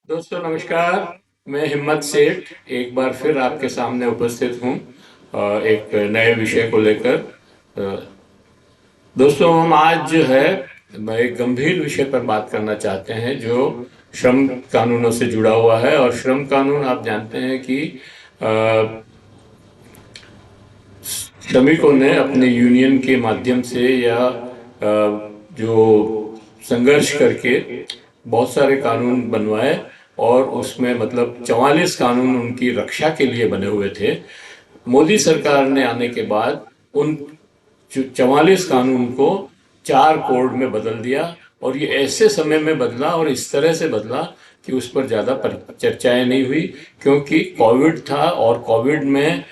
दोस्तों नमस्कार। मैं हिम्मत सेठ एक बार फिर आपके सामने उपस्थित हूँ एक नए विषय को लेकर। दोस्तों हम आज जो है मैं एक गंभीर विषय पर बात करना चाहते हैं जो श्रम कानूनों से जुड़ा हुआ है। और श्रम कानून आप जानते हैं कि अ, श्रमिकों ने अपने यूनियन के माध्यम से या जो संघर्ष करके बहुत सारे कानून बनवाए और उसमें मतलब 44 कानून उनकी रक्षा के लिए बने हुए थे। मोदी सरकार ने आने के बाद उन 44 कानून को 4 कोड में बदल दिया। और ये ऐसे समय में बदला और इस तरह से बदला कि उस पर ज़्यादा चर्चाएं नहीं हुई, क्योंकि कोविड था और कोविड में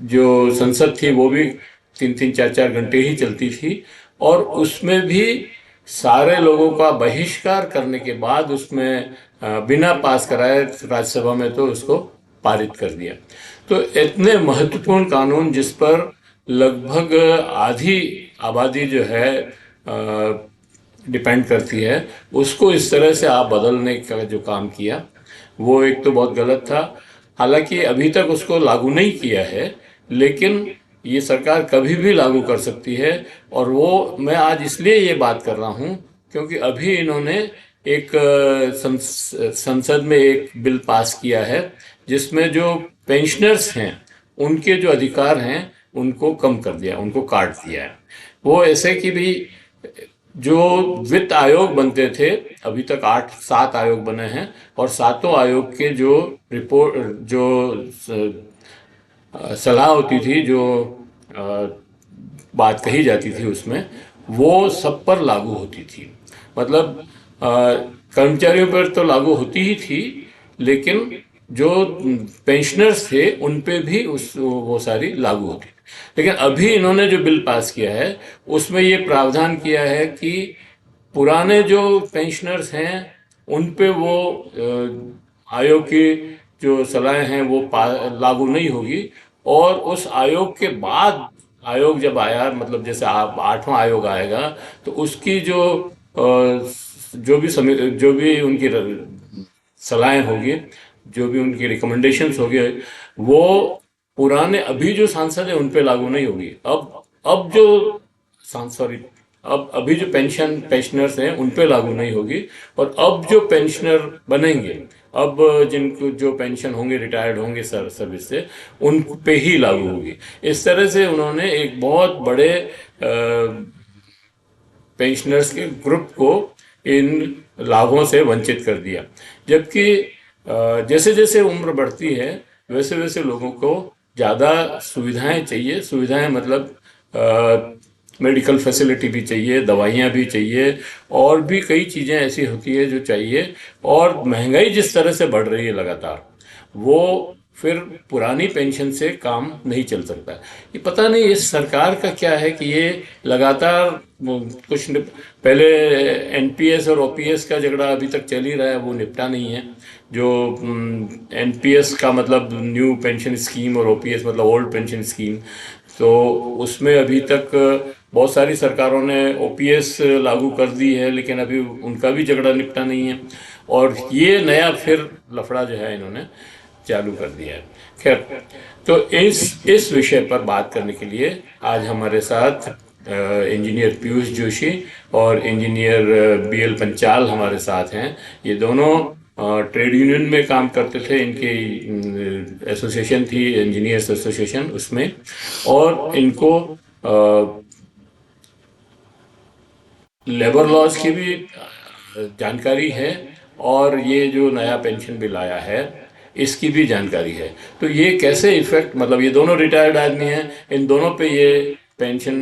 जो संसद थी वो भी 3-3 4-4 घंटे ही चलती थी। और उसमें भी सारे लोगों का बहिष्कार करने के बाद उसमें बिना पास कराए राज्यसभा में तो उसको पारित कर दिया। तो इतने महत्वपूर्ण कानून जिस पर लगभग आधी आबादी जो है डिपेंड करती है, उसको इस तरह से आप बदलने का जो काम किया वो एक तो बहुत गलत था। हालांकि अभी तक उसको लागू नहीं किया है, लेकिन ये सरकार कभी भी लागू कर सकती है। और वो मैं आज इसलिए ये बात कर रहा हूँ क्योंकि अभी इन्होंने एक संसद में एक बिल पास किया है जिसमें जो पेंशनर्स हैं उनके जो अधिकार हैं उनको कम कर दिया, उनको काट दिया है। वो ऐसे कि भी जो वित्त आयोग बनते थे, अभी तक 8-7 आयोग बने हैं और सातों आयोग के जो रिपोर्ट जो सलाह होती थी, जो बात कही जाती थी उसमें वो सब पर लागू होती थी। मतलब कर्मचारियों पर तो लागू होती ही थी, लेकिन जो पेंशनर्स थे उन पे भी उस वो सारी लागू होती थी। लेकिन अभी इन्होंने जो बिल पास किया है उसमें ये प्रावधान किया है कि पुराने जो पेंशनर्स हैं उन पे वो आयोग की जो सलाहें हैं वो लागू नहीं होगी। और उस आयोग के बाद आयोग जब आया, मतलब जैसे आप 8वां आयोग आएगा तो उसकी जो जो भी उनकी सलाहें होगी, जो भी उनकी रिकमेंडेशंस होगी, वो पुराने अभी जो सांसद हैं उन पे लागू नहीं होगी। अब जो सॉरी अब अभी जो पेंशनर्स हैं उन पे लागू नहीं होगी। और अब जो पेंशनर बनेंगे, अब जिनको जो पेंशन होंगे, रिटायर्ड होंगे सर्विस से, उन पे ही लागू होगी। इस तरह से उन्होंने एक बहुत बड़े पेंशनर्स के ग्रुप को इन लाभों से वंचित कर दिया। जबकि जैसे जैसे उम्र बढ़ती है वैसे वैसे लोगों को ज़्यादा सुविधाएं चाहिए। सुविधाएं मतलब मेडिकल फैसिलिटी भी चाहिए, दवाइयाँ भी चाहिए, और भी कई चीज़ें ऐसी होती है जो चाहिए। और महंगाई जिस तरह से बढ़ रही है लगातार, वो फिर पुरानी पेंशन से काम नहीं चल सकता। ये पता नहीं इस सरकार का क्या है कि ये लगातार पहले एनपीएस और ओपीएस का झगड़ा अभी तक चल ही रहा है, वो निपटा नहीं है। जो एनपीएस का मतलब न्यू पेंशन स्कीम और ओपीएस मतलब ओल्ड पेंशन स्कीम, तो उसमें अभी तक बहुत सारी सरकारों ने ओपीएस लागू कर दी है, लेकिन अभी उनका भी झगड़ा निपटा नहीं है। और ये नया फिर लफड़ा जो है इन्होंने चालू कर दिया है। खैर, तो इस विषय पर बात करने के लिए आज हमारे साथ इंजीनियर पीयूष जोशी और इंजीनियर बीएल पंचाल हमारे साथ हैं। ये दोनों ट्रेड यूनियन में काम करते थे, इनकी एसोसिएशन थी इंजीनियर्स एसोसिएशन, उसमें। और इनको लेबर लॉज की भी जानकारी है, और ये जो नया पेंशन बिल आया है इसकी भी जानकारी है। तो ये कैसे इफेक्ट, मतलब ये दोनों रिटायर्ड आदमी हैं, इन दोनों पे ये पेंशन,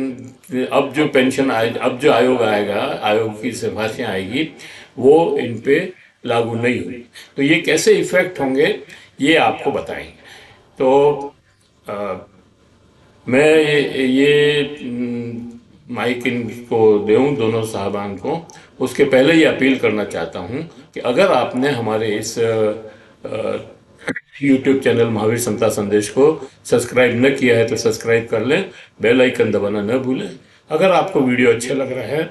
अब जो पेंशन अब जो आयोग आएगा, आयोग की सिफारिशें आएगी, वो इन पे लागू नहीं हुई। तो ये कैसे इफेक्ट होंगे ये आपको बताएंगे। तो आ, मैं ये माइक इनको दूँ दोनों साहबान को, उसके पहले ये अपील करना चाहता हूँ कि अगर आपने हमारे इस यूट्यूब चैनल महावीर समता संदेश को सब्सक्राइब न किया है तो सब्सक्राइब कर लें, बेल आइकन दबाना न भूलें। अगर आपको वीडियो अच्छा लग रहा है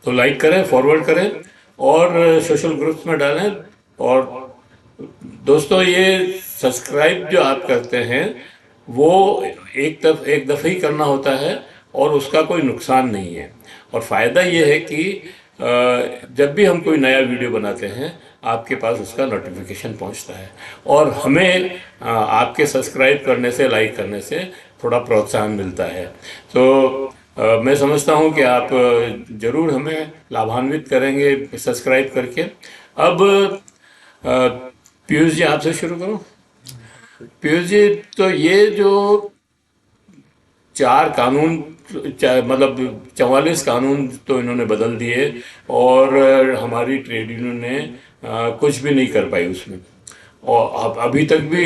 तो लाइक करें, फॉरवर्ड करें, और सोशल ग्रुप्स में डालें। और दोस्तों, ये सब्सक्राइब जो आप करते हैं वो एक दफ़े ही करना होता है और उसका कोई नुकसान नहीं है। और फ़ायदा ये है कि जब भी हम कोई नया वीडियो बनाते हैं आपके पास उसका नोटिफिकेशन पहुंचता है। और हमें आपके सब्सक्राइब करने से, लाइक करने से थोड़ा प्रोत्साहन मिलता है। तो मैं समझता हूं कि आप ज़रूर हमें लाभान्वित करेंगे सब्सक्राइब करके। अब पीयूष जी, आपसे शुरू करूं। पीयूष जी, तो ये जो 4 कानून, मतलब 44 कानून तो इन्होंने बदल दिए और हमारी ट्रेड यूनियन ने कुछ भी नहीं कर पाई उसमें। और अब अभी तक भी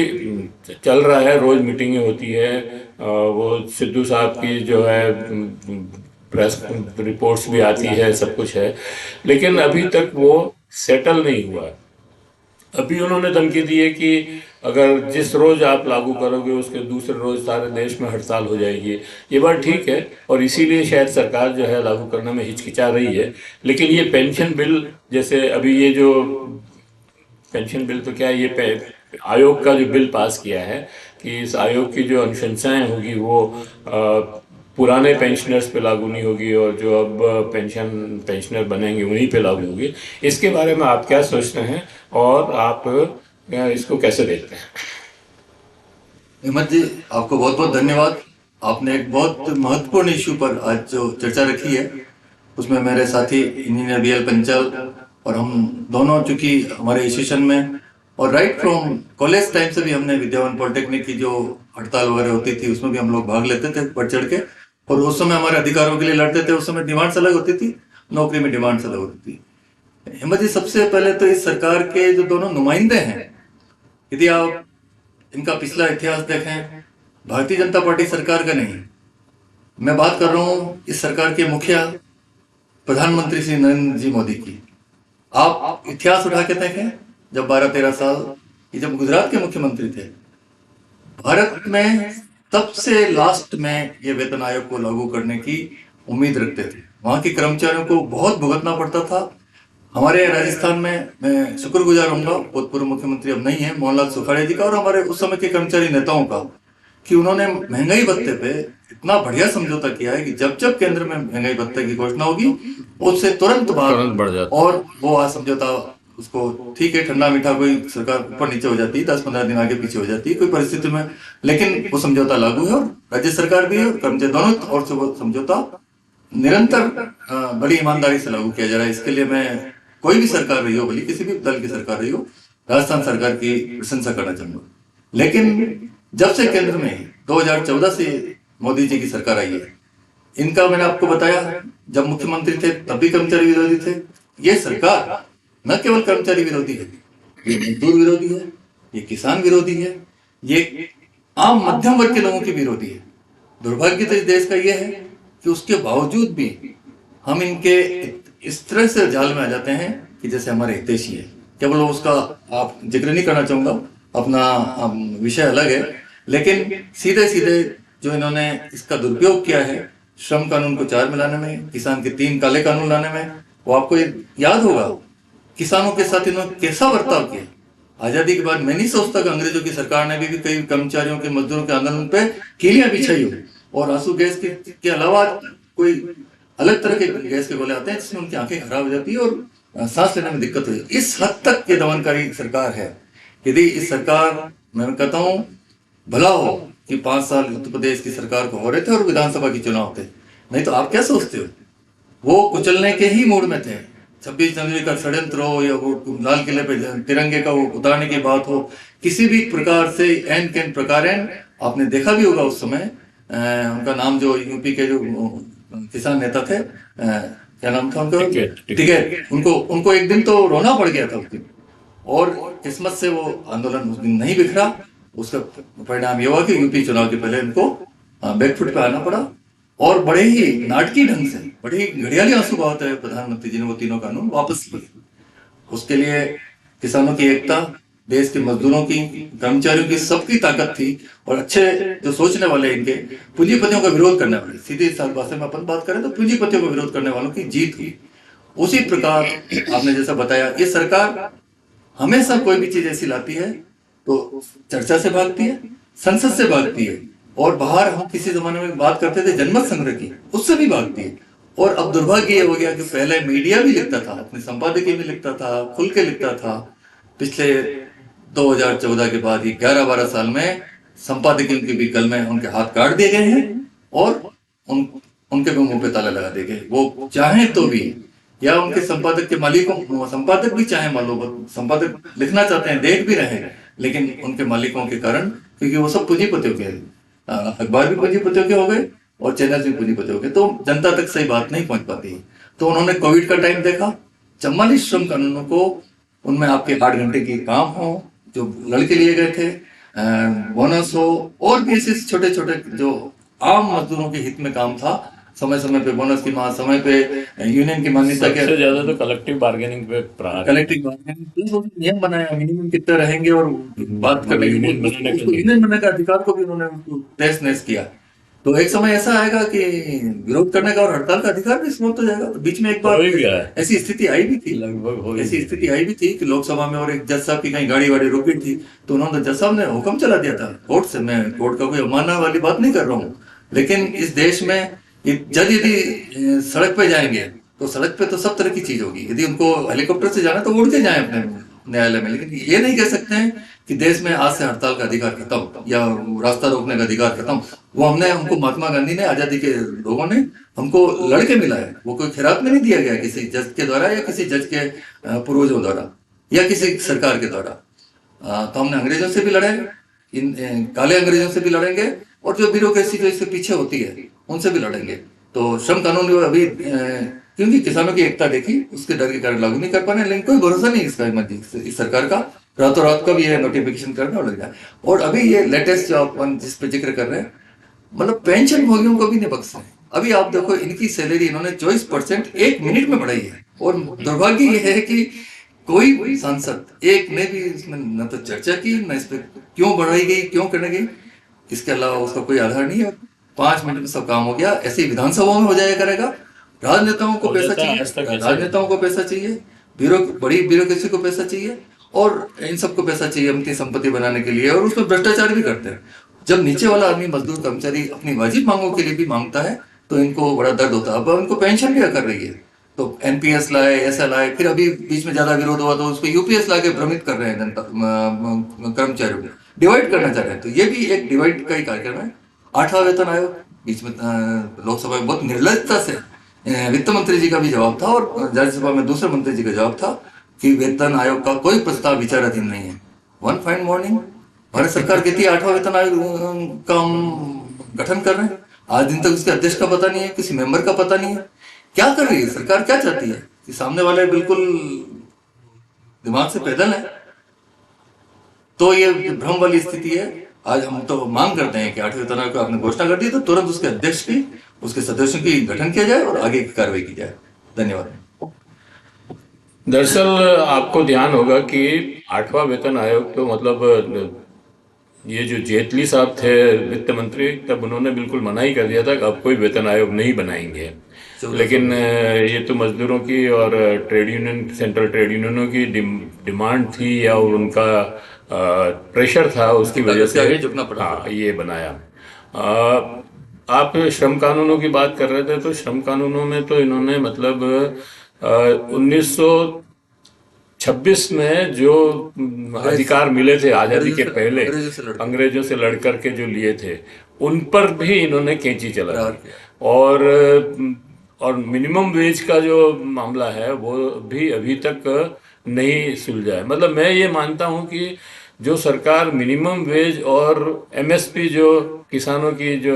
चल रहा है, रोज मीटिंगें होती है। वो सिद्धू साहब की जो है प्रेस रिपोर्ट्स भी आती है, सब कुछ है, लेकिन अभी तक वो सेटल नहीं हुआ है। अभी उन्होंने धमकी दी है कि अगर जिस रोज आप लागू करोगे उसके दूसरे रोज सारे देश में हड़ताल हो जाएगी। ये बात ठीक है और इसीलिए शायद सरकार जो है लागू करने में हिचकिचा रही है। लेकिन ये पेंशन बिल, जैसे अभी ये जो पेंशन बिल, तो क्या है, आयोग का जो बिल पास किया है कि इस आयोग की जो अनुशंसाएं होगी वो पुराने पेंशनर्स पे लागू नहीं होगी और जो अब पेंशनर बनेंगे उन्हीं पे लागू होगी। इसके बारे में आप क्या सोचते हैं और आप इसको कैसे देखते हैं? हिम्मत जी, आपको बहुत बहुत धन्यवाद। आपने एक बहुत महत्वपूर्ण इश्यू पर आज जो चर्चा रखी है उसमें मेरे साथी इंजीनियर बी एल पंचाल और हम दोनों, चूंकि हमारे एसोसिएशन में और राइट फ्रॉम कॉलेज टाइम से भी हमने विद्यावन पॉलिटेक्निक की जो हड़ताल वगैरह होती थी उसमें भी हम लोग भाग लेते थे बढ़ चढ़ के। और उस समय हमारे अधिकारों के लिए लड़ते थे। उस समय डिमांड्स अलग होती थी, नौकरी में डिमांड्स अलग होती थी। हिम्मत जी, सबसे पहले तो इस सरकार के जो दोनों नुमाइंदे हैं, यदि आप इनका पिछला इतिहास देखें, भारतीय जनता पार्टी सरकार का नहीं, मैं बात कर रहा हूं इस सरकार के मुखिया प्रधानमंत्री श्री नरेंद्र जी मोदी की। आप इतिहास उठा के देखें, जब 12-13 साल ये जब गुजरात के मुख्यमंत्री थे, भारत में सबसे लास्ट में ये वेतन आयोग को लागू करने की उम्मीद रखते थे। वहां के कर्मचारियों को बहुत भुगतना पड़ता था। हमारे राजस्थान में मैं शुक्रगुजार होऊंगा भूतपूर्व मुख्यमंत्री अब नहीं है मोहनलाल सुखाड़िया जी का और हमारे उस समय के कर्मचारी नेताओं का, कि उन्होंने महंगाई भत्ते पे इतना बढ़िया समझौता किया है कि जब जब केंद्र में महंगाई भत्ते की घोषणा होगी उससे तुरंत बाद बढ़ जाता। और वो आज समझौता, उसको ठीक है, ठंडा मीठा कोई सरकार ऊपर नीचे हो जाती है, 10-15 दिन आगे पीछे हो जाती है कोई परिस्थिति में, लेकिन वो समझौता लागू है और राज्य सरकार भी है, कर्मचारी दोनों और से वो समझौता निरंतर बड़ी ईमानदारी से लागू किया जा रहा है। इसके लिए मैं कोई भी सरकार रही हो, भले किसी भी दल की सरकार रही हो, राजस्थान सरकार की प्रशंसा करना चाहूंगा। लेकिन जब से केंद्र में 2014 से मोदी जी की सरकार आई है, इनका मैंने आपको बताया, जब मुख्यमंत्री थे तब भी कर्मचारी विरोधी थे। ये सरकार न केवल कर्मचारी विरोधी है, ये मजदूर विरोधी है, ये किसान विरोधी है, ये आम मध्यम वर्ग के लोगों की विरोधी है। दुर्भाग्य तो इस देश का यह है कि उसके बावजूद भी हम इनके इस तरह से जाल में आ जाते हैं कि जैसे हमारे हितैषी है। केवल उसका आप जिक्र नहीं करना चाहूंगा, अपना विषय अलग है, लेकिन सीधे सीधे जो इन्होंने इसका दुरुपयोग किया है, श्रम कानून को 4 में लाने में, किसान के 3 काले कानून लाने में, वो आपको याद होगा किसानों के साथ इन्होंने कैसा बर्ताव किया। आजादी के बाद मैं नहीं सोचता कि अंग्रेजों की सरकार ने भी कई कर्मचारियों के, मजदूरों के आंदोलन पे कीलियां बिछाई हो और आंसू गैस के अलावा कोई अलग तरह के गैस के गोले आते हैं जिसमें उनकी आंखें खराब हो जाती है और सांस लेने में दिक्कत हुई। इस हद तक ये दमनकारी सरकार है। यदि इस सरकार, मैं कहता हूं भला हो कि 5 साल उत्तर प्रदेश की सरकार को हो रहे थे और विधानसभा के चुनाव थे, नहीं तो आप क्या सोचते हो वो कुचलने के ही मूड में थे। 26 जनवरी का षड्यंत्र हो या वो लाल किले पे तिरंगे का वो उतारने की बात हो, किसी भी प्रकार से एन केन प्रकारेण, आपने देखा भी होगा उस समय उनका नाम, जो यूपी के जो किसान नेता थे, क्या नाम था उनका, टिकैत, उनको एक दिन तो रोना पड़ गया था उस दिन, और किस्मत से वो आंदोलन उस दिन नहीं बिखरा। उसका परिणाम ये हुआ कि यूपी चुनाव के पहले उनको बैकफुट पे आना पड़ा और बड़े ही नाटकीय ढंग से, बड़े ही घड़ियाली आंसू बहाते हुए प्रधानमंत्री जी ने वो 3 कानून वापस लिए। उसके लिए किसानों की एकता, देश के मजदूरों की, कर्मचारियों की, सबकी ताकत थी और अच्छे जो सोचने वाले, इनके पूंजीपतियों का विरोध करने वाले, सीधी साफ भाषा में अपन बात करें तो पूंजीपतियों का विरोध करने वालों की जीत हुई। उसी प्रकार आपने जैसा बताया, ये सरकार हमेशा कोई भी चीज ऐसी लाती है तो चर्चा से भागती है, संसद से भागती है, और बाहर हम किसी जमाने में बात करते थे जनमत संग्रह की, उससे भी भागती है। और अब दुर्भाग्य ये हो गया कि पहले मीडिया भी लिखता था, अपने संपादकीय में लिखता था, खुल के लिखता था। पिछले 2014 के बाद ये 11-12 साल में संपादकीय की भी कलमें उनके हाथ काट दिए गए हैं, और उन उनके भी मुंह पे ताला लगा दिए गए। वो चाहे तो भी, या उनके संपादक के मालिकों, संपादक भी चाहे, मान लो संपादक लिखना चाहते हैं, देख भी रहे हैं, लेकिन उनके मालिकों के कारण, क्योंकि वो सब पूंजीपतियों के, अखबार भी पूंजीपतियों के हो गए और चैनल भी पूंजीपतियों के, तो जनता तक सही बात नहीं पहुंच पाती। तो उन्होंने कोविड का टाइम देखा, 44 श्रम कानूनों को, उनमें आपके 8 घंटे की काम हो जो लड़के लिए गए थे, बोनस हो, और भी ऐसे छोटे छोटे जो आम मजदूरों के हित में काम था, समय समय पे बोनस की मांग, समय पे यूनियन की मान्यता के, सबसे ज्यादा तो कलेक्टिव बार्गेनिंग पे प्रहार है। कलेक्टिव बार्गेनिंग नियम बनाया, मिनिमम कितना रहेंगे, और बात करने की, यूनियन बनाने उसको के लिए यूनियन बनाने का अधिकार को भी उन्होंने तहस नहस किया। तो एक समय ऐसा आएगा कि विरोध करने का और हड़ताल का अधिकार भी समाप्त हो जाएगा। तो बीच में एक बार हो ही गया है, ऐसी स्थिति आई भी थी, लगभग हो ही ऐसी गया। स्थिति आई भी थी कि लोकसभा में, और एक जज साहब की कहीं गाड़ी वाड़ी रुक गई थी, तो उन्होंने, जज साहब ने हुक्म चला दिया था कोर्ट से, मैं कोर्ट का कोई अवमानना वाली बात नहीं कर रहा हूँ, लेकिन इस देश में ये जज यदि सड़क पे जाएंगे तो सड़क पे तो सब तरह की चीज होगी, यदि उनको हेलीकॉप्टर से जाना तो उड़ के जाए अपने न्यायालय में, लेकिन ये नहीं कह सकते हैं कि देश में आज से हड़ताल का अधिकार खत्म या रास्ता रोकने का अधिकार खत्म। वो हमको महात्मा गांधी ने, आजादी के लोगों ने हमको लड़के मिला है, वो कोई खिरात में नहीं दिया गया किसी जज के द्वारा, या किसी जज के पूर्वजों द्वारा, या किसी सरकार के द्वारा। तो हमने अंग्रेजों से भी लड़े, इन काले अंग्रेजों से भी लड़ेंगे, और जो ब्यूरोक्रेसी जो इससे पीछे होती है उनसे भी लड़ेंगे। तो श्रम कानून जो अभी क्योंकि किसानों की एकता देखी, उसके डर के कारण लागू नहीं कर पा रहे, लेकिन कोई भरोसा नहीं इसका, इस सरकार का रातों रात कब ये नोटिफिकेशन करना और लग जाए। और अभी ये लेटेस्ट जो अपन जिस पे जिक्र कर रहे हैं, मतलब पेंशन भोगियों को भी नहीं बख्श रहे। अभी आप देखो, इनकी सैलरी इन्होंने 24% 1 मिनट में बढ़ाई है, और दुर्भाग्य ये है कि कोई सांसद एक ने भी इसमें न तो चर्चा की, न इस पे क्यों बढ़ाई गई, क्यों करने गई, इसके अलावा उसका कोई आधार नहीं है। 5 मिनट में सब काम हो गया, ऐसे ही विधानसभा में हो जाया करेगा। राजनेताओं को पैसा चाहिए, राजनेताओं को पैसा चाहिए, बड़ी ब्यूरोक्रेसी को पैसा चाहिए, और इन सबको पैसा चाहिए अपनी संपत्ति बनाने के लिए, और उसमें भ्रष्टाचार भी करते हैं। जब नीचे वाला आदमी, मजदूर कर्मचारी अपनी वाजिब मांगों के लिए भी मांगता है तो इनको बड़ा दर्द होता है। अब इनको पेंशन भी कर रही है, तो एनपीएस लाए, ऐसा लाए, फिर अभी बीच में ज्यादा विरोध हुआ तो उसको यूपीएस ला के भ्रमित कर रहे हैं जनता, कर्मचारियों को डिवाइड करना चाह रहे हैं। तो ये भी एक डिवाइड का ही कार्यक्रम है। 8वां वेतन आयोग, बीच में लोकसभा में बहुत निर्लजता से वित्त मंत्री जी का भी जवाब था, और राज्यसभा में दूसरे मंत्री जी का जवाब था कि वेतन आयोग का कोई प्रस्ताव विचाराधीन नहीं है। वन फाइन मॉर्निंग भारत सरकार कहती है 8वां वेतन आयोग का हम गठन कर रहे हैं, आज दिन तक उसके अध्यक्ष का पता नहीं है, किसी मेंबर का पता नहीं है। क्या कर रही है सरकार, क्या चाहती है कि सामने वाले बिल्कुल दिमाग से पैदल है। तो ये भ्रम वाली स्थिति है। आज हम तो मांग करते हैं कि 8वें वेतन आयोग को आपने घोषणा कर दी तो तुरंत उसके अध्यक्ष की, उसके सदस्यों की गठन किया जाए और आगे की कार्रवाई की जाए। धन्यवाद। दरअसल आपको ध्यान होगा कि 8वां वेतन आयोग तो मतलब ये जो जेटली साहब थे वित्त मंत्री, तब उन्होंने बिल्कुल मना ही कर दिया था कि अब कोई वेतन आयोग नहीं बनाएंगे। लेकिन ये तो मजदूरों की और ट्रेड यूनियन, सेंट्रल ट्रेड यूनियनों की डिमांड थी या उनका प्रेशर था, उसकी वजह से हाँ ये बनाया। आप श्रम कानूनों की बात कर रहे थे, तो श्रम कानूनों में तो इन्होंने मतलब 1926 में जो अधिकार मिले थे आज़ादी के पहले, अंग्रेजों से लड़ करके जो लिए थे, उन पर भी इन्होंने कैंची चला दी। और मिनिमम वेज का जो मामला है वो भी अभी तक नहीं सुलझा है। मतलब मैं ये मानता हूँ कि जो सरकार मिनिमम वेज और एमएसपी, जो किसानों की जो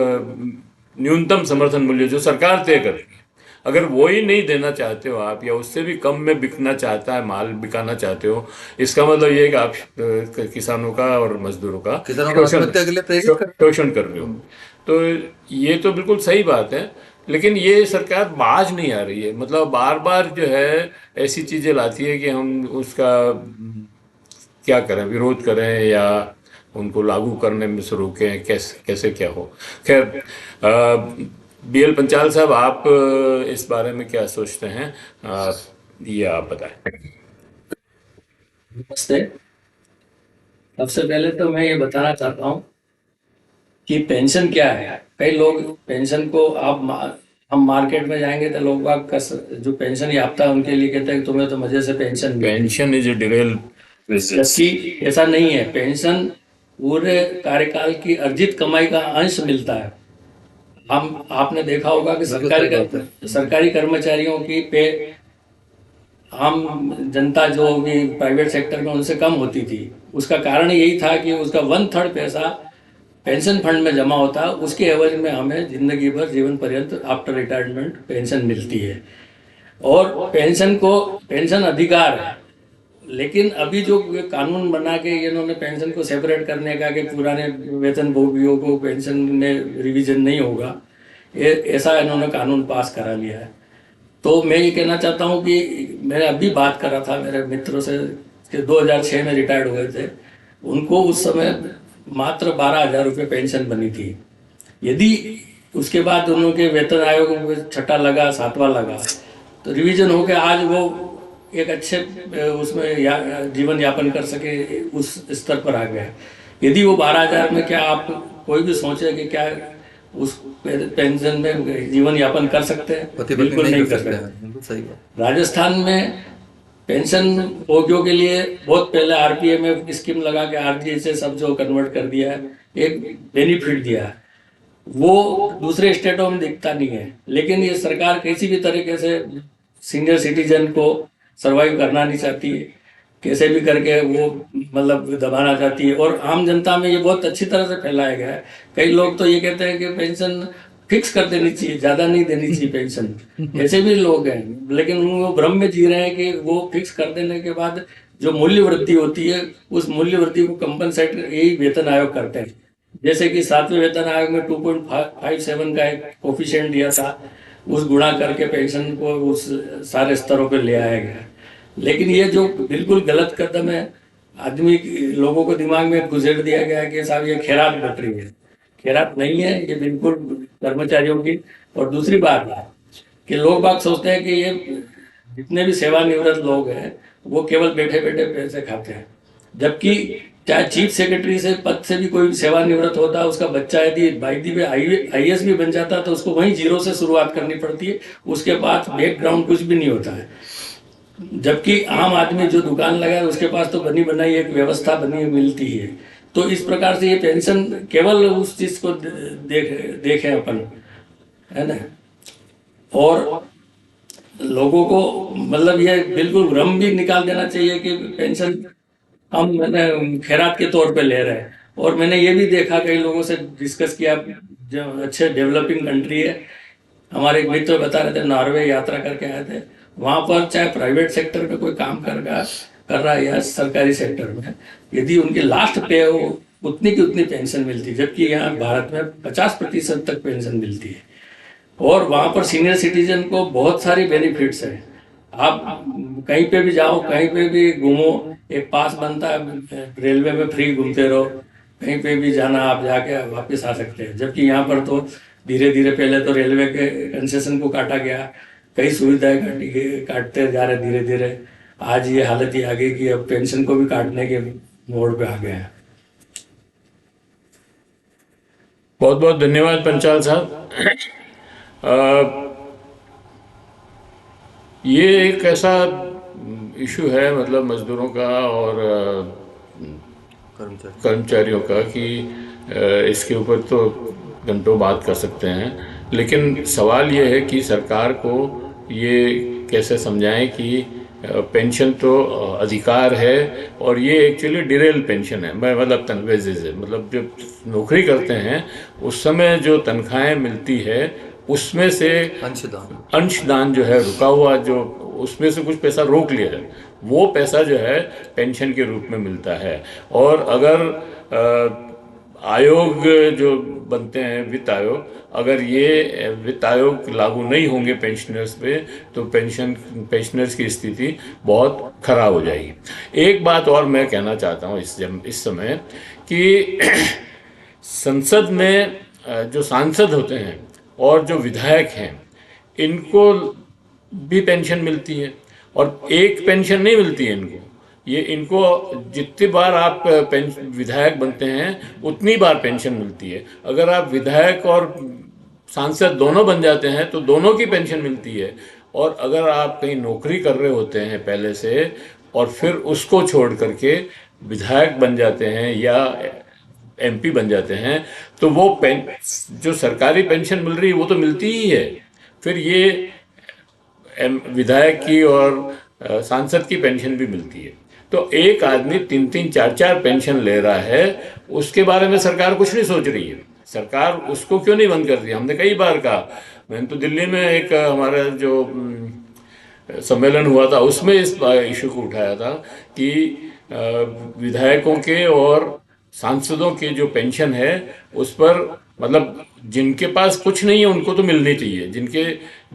न्यूनतम समर्थन मूल्य जो सरकार तय करेगी, अगर वो ही नहीं देना चाहते हो आप, या उससे भी कम में बिकना चाहता है, माल बिकाना चाहते हो, इसका मतलब ये है कि आप किसानों का और मजदूरों का शोषण कर रहे हो। तो ये तो बिल्कुल सही बात है, लेकिन ये सरकार बाज नहीं आ रही है। मतलब बार बार जो है ऐसी चीज़ें लाती है कि हम उसका क्या करें, विरोध करें या उनको लागू करने में से रोकें, कैसे कैसे क्या हो। खैर, बीएल पंचाल साहब, आप इस बारे में क्या सोचते हैं? ये आप बताएं। नमस्ते। सबसे पहले तो मैं ये बताना चाहता हूँ कि पेंशन क्या है। कई लोग पेंशन को हम मार्केट में जाएंगे तो लोग बाग जो पेंशन याफ्ता है उनके लिए कहते हैं कि तुम्हें तो मजे से पेंशन मिलती है। Pension is a Daryl business. जबकि ऐसा नहीं है। पेंशन पूरे कार्यकाल की अर्जित कमाई का अंश मिलता है। आपने देखा होगा कि सरकारी कर्मचारियों की पे आम जनता जो भी प्राइवेट सेक्टर में उनसे कम होती थी। उसका कारण यही था कि उसका 1/3 पैसा पेंशन फंड में जमा होता है। उसके एवज में हमें जिंदगी भर जीवन पर्यंत आफ्टर रिटायरमेंट पेंशन मिलती है। और पेंशन अधिकार है। लेकिन अभी जो कानून बना के इन्होंने पेंशन को सेपरेट करने का कि पुराने वेतन भोगियों को पेंशन में रिवीजन नहीं होगा, ऐसा इन्होंने कानून पास करा लिया है। तो मैं ये कहना चाहता हूँ कि मैं अभी बात कर रहा था मेरे मित्रों से कि 2006 में रिटायर्ड हुए थे। उनको उस समय मात्र 12,000 रुपये पेंशन बनी थी। यदि उसके बाद उनके वेतन आयोग में छठा लगा, सातवां लगा, तो रिवीजन होकर आज वो एक अच्छे उसमें जीवन यापन कर सके, उस स्तर पर आ गया। यदि वो 12,000 में, क्या आप कोई भी सोचे कि क्या उस पेंशन में जीवन यापन कर सकते हैं? बिल्कुल नहीं कर सकते। सही बात। राजस्थान में पेंशन भोगियों के लिए बहुत पहले आरपीए में स्कीम लगा के आरजीए से सब जो कन्वर्ट कर दिया है, एक बेनिफिट दिया है। वो दूसरे स्टेटों में दिखता नहीं है। लेकिन ये सरकार किसी भी तरीके से सीनियर सिटीजन को सरवाइव करना नहीं चाहती है। कैसे भी करके वो मतलब दबाना चाहती है। और आम जनता में ये बहुत अच्छी तरह से फैलाया गया है। कई लोग तो ये कहते हैं कि पेंशन फिक्स कर देनी चाहिए, ज्यादा नहीं देनी चाहिए पेंशन। ऐसे भी लोग हैं, लेकिन वो भ्रम में जी रहे हैं कि वो फिक्स कर देने के बाद जो मूल्य वृद्धि होती है, उस मूल्य वृद्धि को कंपनसेट यही वेतन आयोग करते हैं। जैसे कि 7वें वेतन आयोग में 2.57 का एक कोफिशिएंट दिया था, उस गुणा करके पेंशन को उस सारे स्तरों पर ले आया गया। लेकिन ये जो बिल्कुल गलत कदम है, लोगों को दिमाग में घुसेड़ दिया गया है कि साहब ये खैरात बट रही है। खैरात नहीं है, ये बिल्कुल कर्मचारियों की। और दूसरी बात है कि लोग बात सोचते हैं कि ये जितने भी सेवानिवृत्त लोग हैं वो केवल बैठे बैठे पैसे खाते हैं। जबकि चाहे चीफ सेक्रेटरी से पद से भी कोई सेवानिवृत्त होता है, उसका बच्चा यदि बाई आईएएस भी बन जाता है तो उसको वहीं जीरो से शुरुआत करनी पड़ती है। उसके पास बैकग्राउंड कुछ भी नहीं होता है। जबकि आम आदमी जो दुकान लगाए उसके पास तो बनी बनाई एक व्यवस्था बनी मिलती है। तो इस प्रकार से ये पेंशन केवल उस चीज को देखें अपन, है ना। और लोगों को मतलब ये बिल्कुल भ्रम भी निकाल देना चाहिए कि पेंशन हम खैरात के तौर पे ले रहे हैं। और मैंने ये भी देखा, कई लोगों से डिस्कस किया, जो अच्छे डेवलपिंग कंट्री है, हमारे एक मित्र बता रहे थे नॉर्वे यात्रा करके आए थे। वहां पर चाहे प्राइवेट सेक्टर में कोई काम कर रहा है या सरकारी सेक्टर में, यदि उनकी लास्ट पे हो उतनी की उतनी पेंशन मिलती है। जबकि यहाँ भारत में 50% तक पेंशन मिलती है। और वहां पर सीनियर सिटीजन को बहुत सारी बेनिफिट्स है। आप कहीं पे भी जाओ, कहीं पे भी घूमो, एक पास बनता है, रेलवे में फ्री घूमते रहो, कहीं पे भी जाना आप जाके वापस आ सकते हैं। जबकि यहाँ पर तो धीरे धीरे, पहले तो रेलवे के कंसेशन को काटा गया, कई सुविधाएं काटते जा रहे धीरे धीरे। आज ये हालत ही आ गई कि अब पेंशन को भी काटने के मोड़ पे आ गए हैं। बहुत बहुत धन्यवाद पंचाल साहब। ये एक ऐसा इशू है, मतलब मजदूरों का और कर्मचारियों का, कि इसके ऊपर तो घंटों बात कर सकते हैं। लेकिन सवाल ये है कि सरकार को ये कैसे समझाएं कि पेंशन तो अधिकार है और ये एक्चुअली डिरेल पेंशन है। मतलब वेजेस है, मतलब जब नौकरी करते हैं उस समय जो तनख्वाहें मिलती है उसमें से अंशदान जो है रुका हुआ, जो उसमें से कुछ पैसा रोक लिया है, वो पैसा जो है पेंशन के रूप में मिलता है। और अगर आयोग जो बनते हैं, वित्त आयोग, अगर ये वित्त आयोग लागू नहीं होंगे पेंशनर्स पे, तो पेंशनर्स की स्थिति बहुत खराब हो जाएगी। एक बात और मैं कहना चाहता हूँ इस समय कि संसद में जो सांसद होते हैं और जो विधायक हैं इनको भी पेंशन मिलती है, और एक पेंशन नहीं मिलती है इनको, ये इनको जितनी बार आप विधायक बनते हैं उतनी बार पेंशन मिलती है। अगर आप विधायक और सांसद दोनों बन जाते हैं तो दोनों की पेंशन मिलती है। और अगर आप कहीं नौकरी कर रहे होते हैं पहले से और फिर उसको छोड़ करके विधायक बन जाते हैं या एमपी बन जाते हैं तो वो जो सरकारी पेंशन मिल रही है वो तो मिलती ही है। फिर ये विधायक की और सांसद की पेंशन भी मिलती है। तो एक आदमी 3-3 4-4 पेंशन ले रहा है, उसके बारे में सरकार कुछ नहीं सोच रही है। सरकार उसको क्यों नहीं बंद कर रही? हमने कई बार कहा। मैंने तो दिल्ली में एक हमारा जो सम्मेलन हुआ था उसमें इस इशू को उठाया था कि विधायकों के और सांसदों की जो पेंशन है उस पर मतलब जिनके पास कुछ नहीं है उनको तो मिलनी चाहिए, जिनके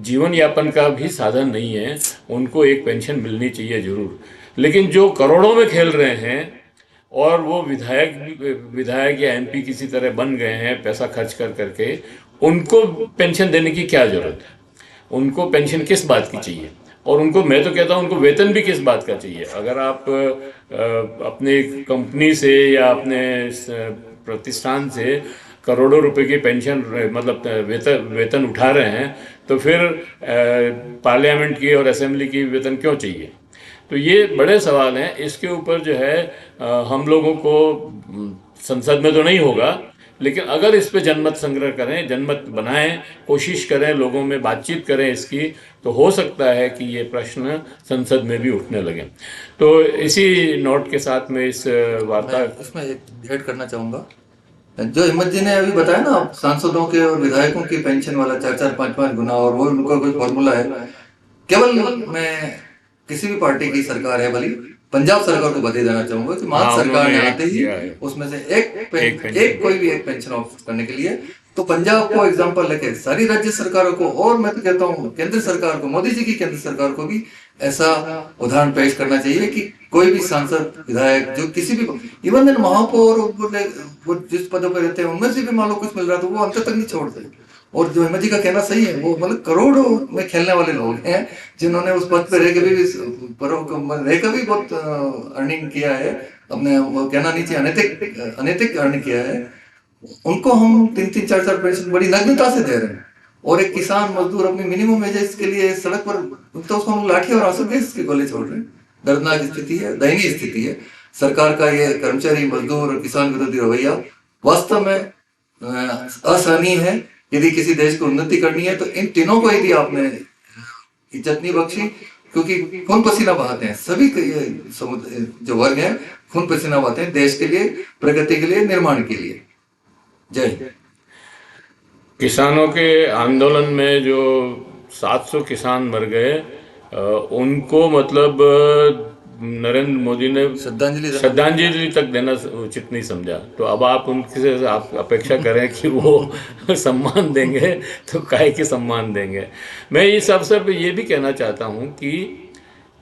जीवन यापन का भी साधन नहीं है उनको एक पेंशन मिलनी चाहिए जरूर। लेकिन जो करोड़ों में खेल रहे हैं और वो विधायक या एमपी किसी तरह बन गए हैं पैसा खर्च कर करके, उनको पेंशन देने की क्या जरूरत है? उनको पेंशन किस बात की चाहिए? और उनको, मैं तो कहता हूँ, उनको वेतन भी किस बात का चाहिए? अगर आप अपने कंपनी से या अपने प्रतिष्ठान से करोड़ों रुपए की पेंशन मतलब वेतन उठा रहे हैं तो फिर पार्लियामेंट की और असेंबली की वेतन क्यों चाहिए? तो ये बड़े सवाल हैं। इसके ऊपर जो है हम लोगों को संसद में तो नहीं होगा, लेकिन अगर इस पे जनमत संग्रह करें, जनमत बनाएं, कोशिश करें, लोगों में बातचीत करें इसकी, तो हो सकता है कि ये प्रश्न संसद में भी उठने लगे। तो इसी नोट के साथ में इस वार्ता इसमें एक ऐड करना चाहूंगा। जो हिम्मत जी ने अभी बताया ना, सांसदों के और विधायकों की पेंशन वाला 4-4 5-5 गुना, और वो उनका कोई फॉर्मूला है। केवल मैं किसी भी पार्टी की सरकार है, भली पंजाब सरकार को बधाई देना चाहूंगा कि महाराष्ट्र सरकार ने आते ही उसमें से एक कोई भी एक पेंशन ऑफ करने के लिए, तो पंजाब को एग्जांपल लेके सारी राज्य सरकारों को, और मैं तो कहता हूँ केंद्र सरकार को, मोदी जी की केंद्र सरकार को भी ऐसा उदाहरण पेश करना चाहिए कि कोई भी सांसद विधायक जो किसी भी, इवन महापौर वो जिस पदों पर रहते हैं उनमें से भी मान लो कुछ मिल रहा तो वो अंत तक नहीं छोड़ते। और जो हिम्मत जी का कहना सही है, वो मतलब करोड़ों में खेलने वाले लोग हैं जिन्होंने उस पद पर रह के भी बहुत अर्निंग किया है अपने, वो कहना नहीं चाहिए अनैतिक अर्निंग किया है। उनको हम 3-3 4-4 पेंशन बड़ी नग्नता से दे रहे हैं, और एक किसान मजदूर अपनी मिनिमम वेजेस के लिए सड़क पर, तो उसको हम लाठी और आंसू गैस के गोले छोड़ रहे हैं। दर्दनाक स्थिति है, दयनीय स्थिति है। सरकार का ये कर्मचारी, मजदूर और किसान विरोधी रवैया वास्तव में असहनीय है। यदि किसी देश को उन्नति करनी है तो इन तीनों को यदि आपने इज्जत नहीं बख्शी, क्योंकि खून पसीना बहाते हैं सभी जो वर्ग हैं, खून पसीना बहाते हैं देश के लिए, प्रगति के लिए, निर्माण के लिए। जय हिंद। किसानों के आंदोलन में जो 700 किसान मर गए, उनको मतलब नरेंद्र मोदी ने श्रद्धांजलि तक देना उचित नहीं समझा। तो अब आप उनसे आप अपेक्षा करें कि वो सम्मान देंगे तो काहे के सम्मान देंगे। मैं इस अवसर पे ये भी कहना चाहता हूँ कि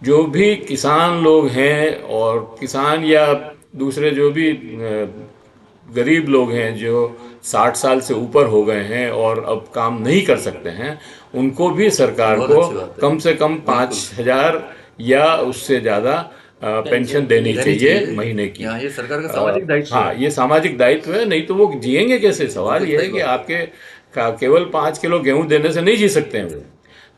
जो भी किसान लोग हैं और किसान या दूसरे जो भी गरीब लोग हैं जो 60 साल से ऊपर हो गए हैं और अब काम नहीं कर सकते हैं, उनको भी सरकार को कम से कम 5,000 या उससे ज़्यादा पेंशन देनी चाहिए महीने की। ये सरकार का सामाजिक दायित्व हाँ, ये सामाजिक दायित्व है, नहीं तो वो जिएंगे कैसे? सवाल ये है कि आपके केवल 5 किलो गेहूं देने से नहीं जी सकते हैं वो।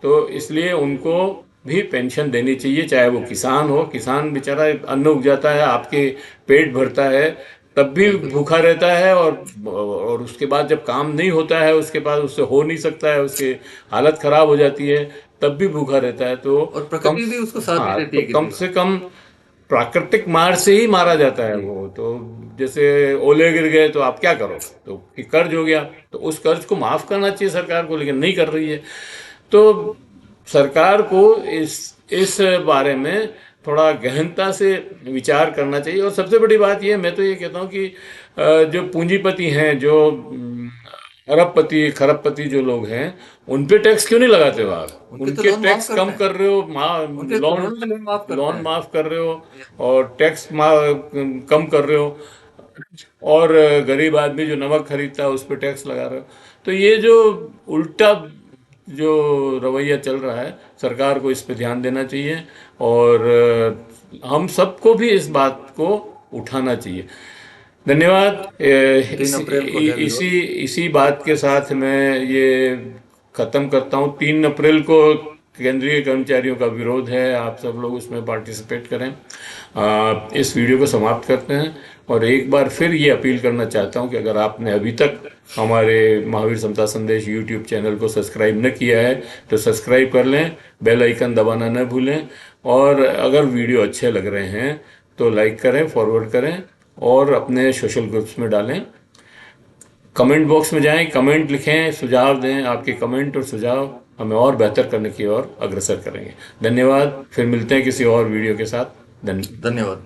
तो इसलिए उनको भी पेंशन देनी चाहिए, चाहे वो किसान हो। किसान बेचारा अन्न उगजाता है, आपके पेट भरता है, तब भी भूखा रहता है, और उसके बाद जब काम नहीं होता है, उसके बाद उससे हो नहीं सकता है, उसकी हालत खराब हो जाती है, तब भी भूखा रहता है। तो और प्रकृति भी उसको साथ में रहती है कि कम से कम प्राकृतिक मार से ही मारा जाता है वो। तो जैसे ओले गिर गए तो आप क्या करो? तो कर्ज हो गया, तो उस कर्ज को माफ करना चाहिए सरकार को, लेकिन नहीं कर रही है। तो सरकार को इस बारे में थोड़ा गहनता से विचार करना चाहिए। और सबसे बड़ी बात ये, मैं तो ये कहता हूँ कि जो पूंजीपति हैं, जो अरबपति खरबपति जो लोग हैं, उन पे टैक्स क्यों नहीं लगाते हो आप? उनके टैक्स कम कर रहे हो, लोन माफ कर रहे हो, और टैक्स कम कर रहे हो, और गरीब आदमी जो नमक खरीदता है उस पर टैक्स लगा रहे हो। तो ये जो उल्टा जो रवैया चल रहा है, सरकार को इस पे ध्यान देना चाहिए और हम सबको भी इस बात को उठाना चाहिए। धन्यवाद। 3 अप्रैल को है इसी बात के साथ मैं ये ख़त्म करता हूँ। 3 अप्रैल को केंद्रीय कर्मचारियों का विरोध है, आप सब लोग उसमें पार्टिसिपेट करें। इस वीडियो को समाप्त करते हैं और एक बार फिर ये अपील करना चाहता हूँ कि अगर आपने अभी तक हमारे महावीर समता संदेश यूट्यूब चैनल को सब्सक्राइब न किया है तो सब्सक्राइब कर लें, बेल आइकन दबाना न भूलें और अगर वीडियो अच्छे लग रहे हैं तो लाइक करें, फॉरवर्ड करें और अपने सोशल ग्रुप्स में डालें। कमेंट बॉक्स में जाएं, कमेंट लिखें, सुझाव दें। आपके कमेंट और सुझाव हमें और बेहतर करने की ओर अग्रसर करेंगे। धन्यवाद। फिर मिलते हैं किसी और वीडियो के साथ। धन्यवाद।